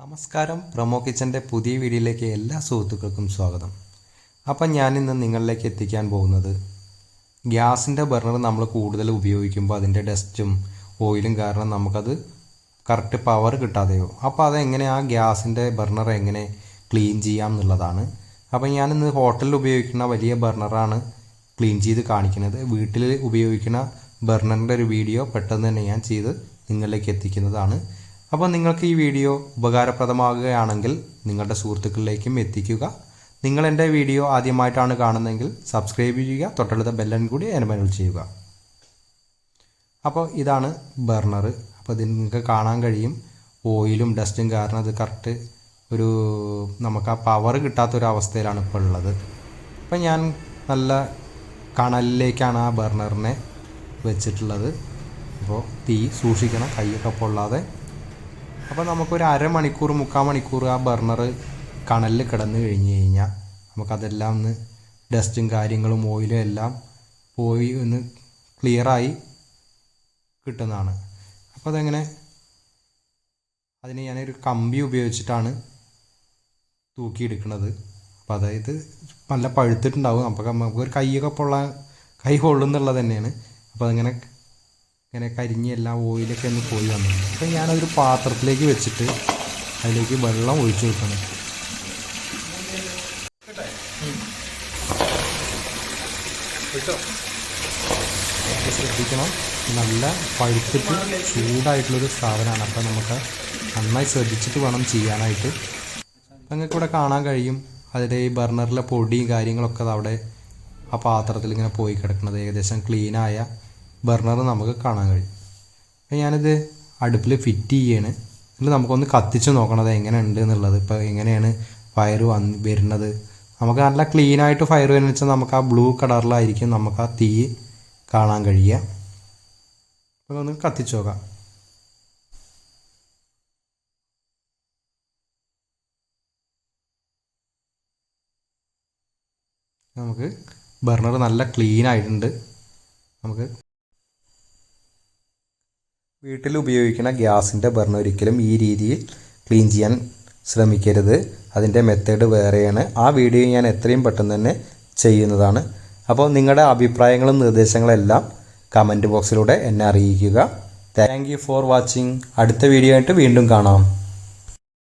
നമസ്കാരം. പ്രമോ കിച്ചൻ്റെ പുതിയ വീഡിയോയിലേക്ക് എല്ലാ സുഹൃത്തുക്കൾക്കും സ്വാഗതം. അപ്പം ഞാനിന്ന് നിങ്ങളിലേക്ക് എത്തിക്കാൻ പോകുന്നത് ഗ്യാസിൻ്റെ ബർണർ നമ്മൾ കൂടുതൽ ഉപയോഗിക്കുമ്പോൾ അതിൻ്റെ ഡസ്റ്റും ഓയിലും കാരണം നമുക്കത് കറക്റ്റ് പവർ കിട്ടാതെയോ. അപ്പോൾ അതെങ്ങനെ ആ ഗ്യാസിൻ്റെ ബർണർ എങ്ങനെ ക്ലീൻ ചെയ്യാം എന്നുള്ളതാണ്. അപ്പം ഞാനിന്ന് ഹോട്ടലിൽ ഉപയോഗിക്കുന്ന വലിയ ബർണറാണ് ക്ലീൻ ചെയ്ത് കാണിക്കുന്നത്. വീട്ടിൽ ഉപയോഗിക്കുന്ന ബർണറിൻ്റെ ഒരു വീഡിയോ പെട്ടെന്ന് തന്നെ ഞാൻ ചെയ്ത് നിങ്ങളിലേക്ക് എത്തിക്കുന്നതാണ്. അപ്പോൾ നിങ്ങൾക്ക് ഈ വീഡിയോ ഉപകാരപ്രദമാകുകയാണെങ്കിൽ നിങ്ങളുടെ സുഹൃത്തുക്കളിലേക്കും എത്തിക്കുക. നിങ്ങൾ എൻ്റെ വീഡിയോ ആദ്യമായിട്ടാണ് കാണുന്നതെങ്കിൽ സബ്സ്ക്രൈബ് ചെയ്യുക, തൊട്ടടുത്ത ബെല്ലൻ കൂടി എനേബിൾ ചെയ്യുക. അപ്പോൾ ഇതാണ് ബർണർ. അപ്പോൾ ഇത് നിങ്ങൾക്ക് കാണാൻ കഴിയും, ഓയിലും ഡസ്റ്റും കാരണം അത് കറക്റ്റ് നമുക്ക് ആ പവർ കിട്ടാത്തൊരവസ്ഥയിലാണ് ഇപ്പോൾ ഉള്ളത്. അപ്പോൾ ഞാൻ നല്ല കണലിലേക്കാണ് ആ ബർണറിനെ വെച്ചിട്ടുള്ളത്. അപ്പോൾ തീ സൂക്ഷിക്കണം, കൈയൊക്കെ പൊള്ളാതെ. അപ്പോൾ നമുക്കൊരു അരമണിക്കൂർ 3/4 മണിക്കൂർ ആ ബർണർ കണലിൽ കിടന്ന് കഴിഞ്ഞ് കഴിഞ്ഞാൽ നമുക്കതെല്ലാം ഒന്ന് ഡസ്റ്റും കാര്യങ്ങളും ഓയിലും എല്ലാം പോയി ഒന്ന് ക്ലിയറായി കിട്ടുന്നതാണ്. അപ്പോൾ അതെങ്ങനെ അതിന് ഞാനൊരു കമ്പി ഉപയോഗിച്ചിട്ടാണ് തൂക്കിയെടുക്കുന്നത്. അപ്പോൾ അതായത് നല്ല പഴുത്തിട്ടുണ്ടാവും. അപ്പോൾ നമുക്കൊരു കൈയൊക്കെ കൈ പൊള്ളുന്നുള്ളത് തന്നെയാണ്. അപ്പോൾ അതിങ്ങനെ കരിഞ്ഞ് എല്ലാം ഓയിലൊക്കെ ഒന്ന് പോയി വന്നു. അപ്പോൾ ഞാനതൊരു പാത്രത്തിലേക്ക് വെച്ചിട്ട് അതിലേക്ക് വെള്ളം ഒഴിച്ചു വെക്കണം. ശ്രദ്ധിക്കണം, നല്ല പഴുത്തിട്ട് ചൂടായിട്ടുള്ളൊരു സാധനമാണ്. അപ്പോൾ നമുക്ക് നന്നായി ശ്രദ്ധിച്ചിട്ട് വേണം ചെയ്യാനായിട്ട്. നിങ്ങൾക്ക് ഇവിടെ കാണാൻ കഴിയും അതിൻ്റെ ഈ ബർണറിലെ പൊടിയും കാര്യങ്ങളൊക്കെ അവിടെ ആ പാത്രത്തിൽ ഇങ്ങനെ പോയി കിടക്കുന്നത്. ഏകദേശം ക്ലീനായ ബർണർ നമുക്ക് കാണാൻ കഴിയും. അപ്പോൾ ഞാനിത് അടുപ്പിൽ ഫിറ്റ് ചെയ്യാണ്. എന്നിട്ട് നമുക്കൊന്ന് കത്തിച്ച് നോക്കണത് എങ്ങനെ ഉണ്ട് എന്നുള്ളത്. ഇപ്പോൾ എങ്ങനെയാണ് ഫയർ വരുന്നത്. നമുക്ക് നല്ല ക്ലീനായിട്ട് ഫയർ വരുന്നത് വെച്ചാൽ നമുക്ക് ആ ബ്ലൂ കളറിലായിരിക്കും നമുക്ക് ആ തീ കാണാൻ കഴിയുക. അപ്പോൾ ഒന്ന് കത്തിച്ച് നോക്കാം. നമുക്ക് ബർണർ നല്ല ക്ലീൻ ആയിട്ടുണ്ട്. നമുക്ക് വീട്ടിൽ ഉപയോഗിക്കുന്ന ഗ്യാസിൻ്റെ ബർണർ ഒരിക്കലും ഈ രീതിയിൽ ക്ലീൻ ചെയ്യാൻ ശ്രമിക്കരുത്. അതിൻ്റെ മെത്തേഡ് വേറെയാണ്. ആ വീഡിയോ ഞാൻ എത്രയും പെട്ടെന്ന് തന്നെ ചെയ്യുന്നതാണ്. അപ്പോൾ നിങ്ങളുടെ അഭിപ്രായങ്ങളും നിർദ്ദേശങ്ങളെല്ലാം കമൻറ്റ് ബോക്സിലൂടെ എന്നെ അറിയിക്കുക. Thank you for watching. അടുത്ത വീഡിയോ ആയിട്ട് വീണ്ടും കാണാം.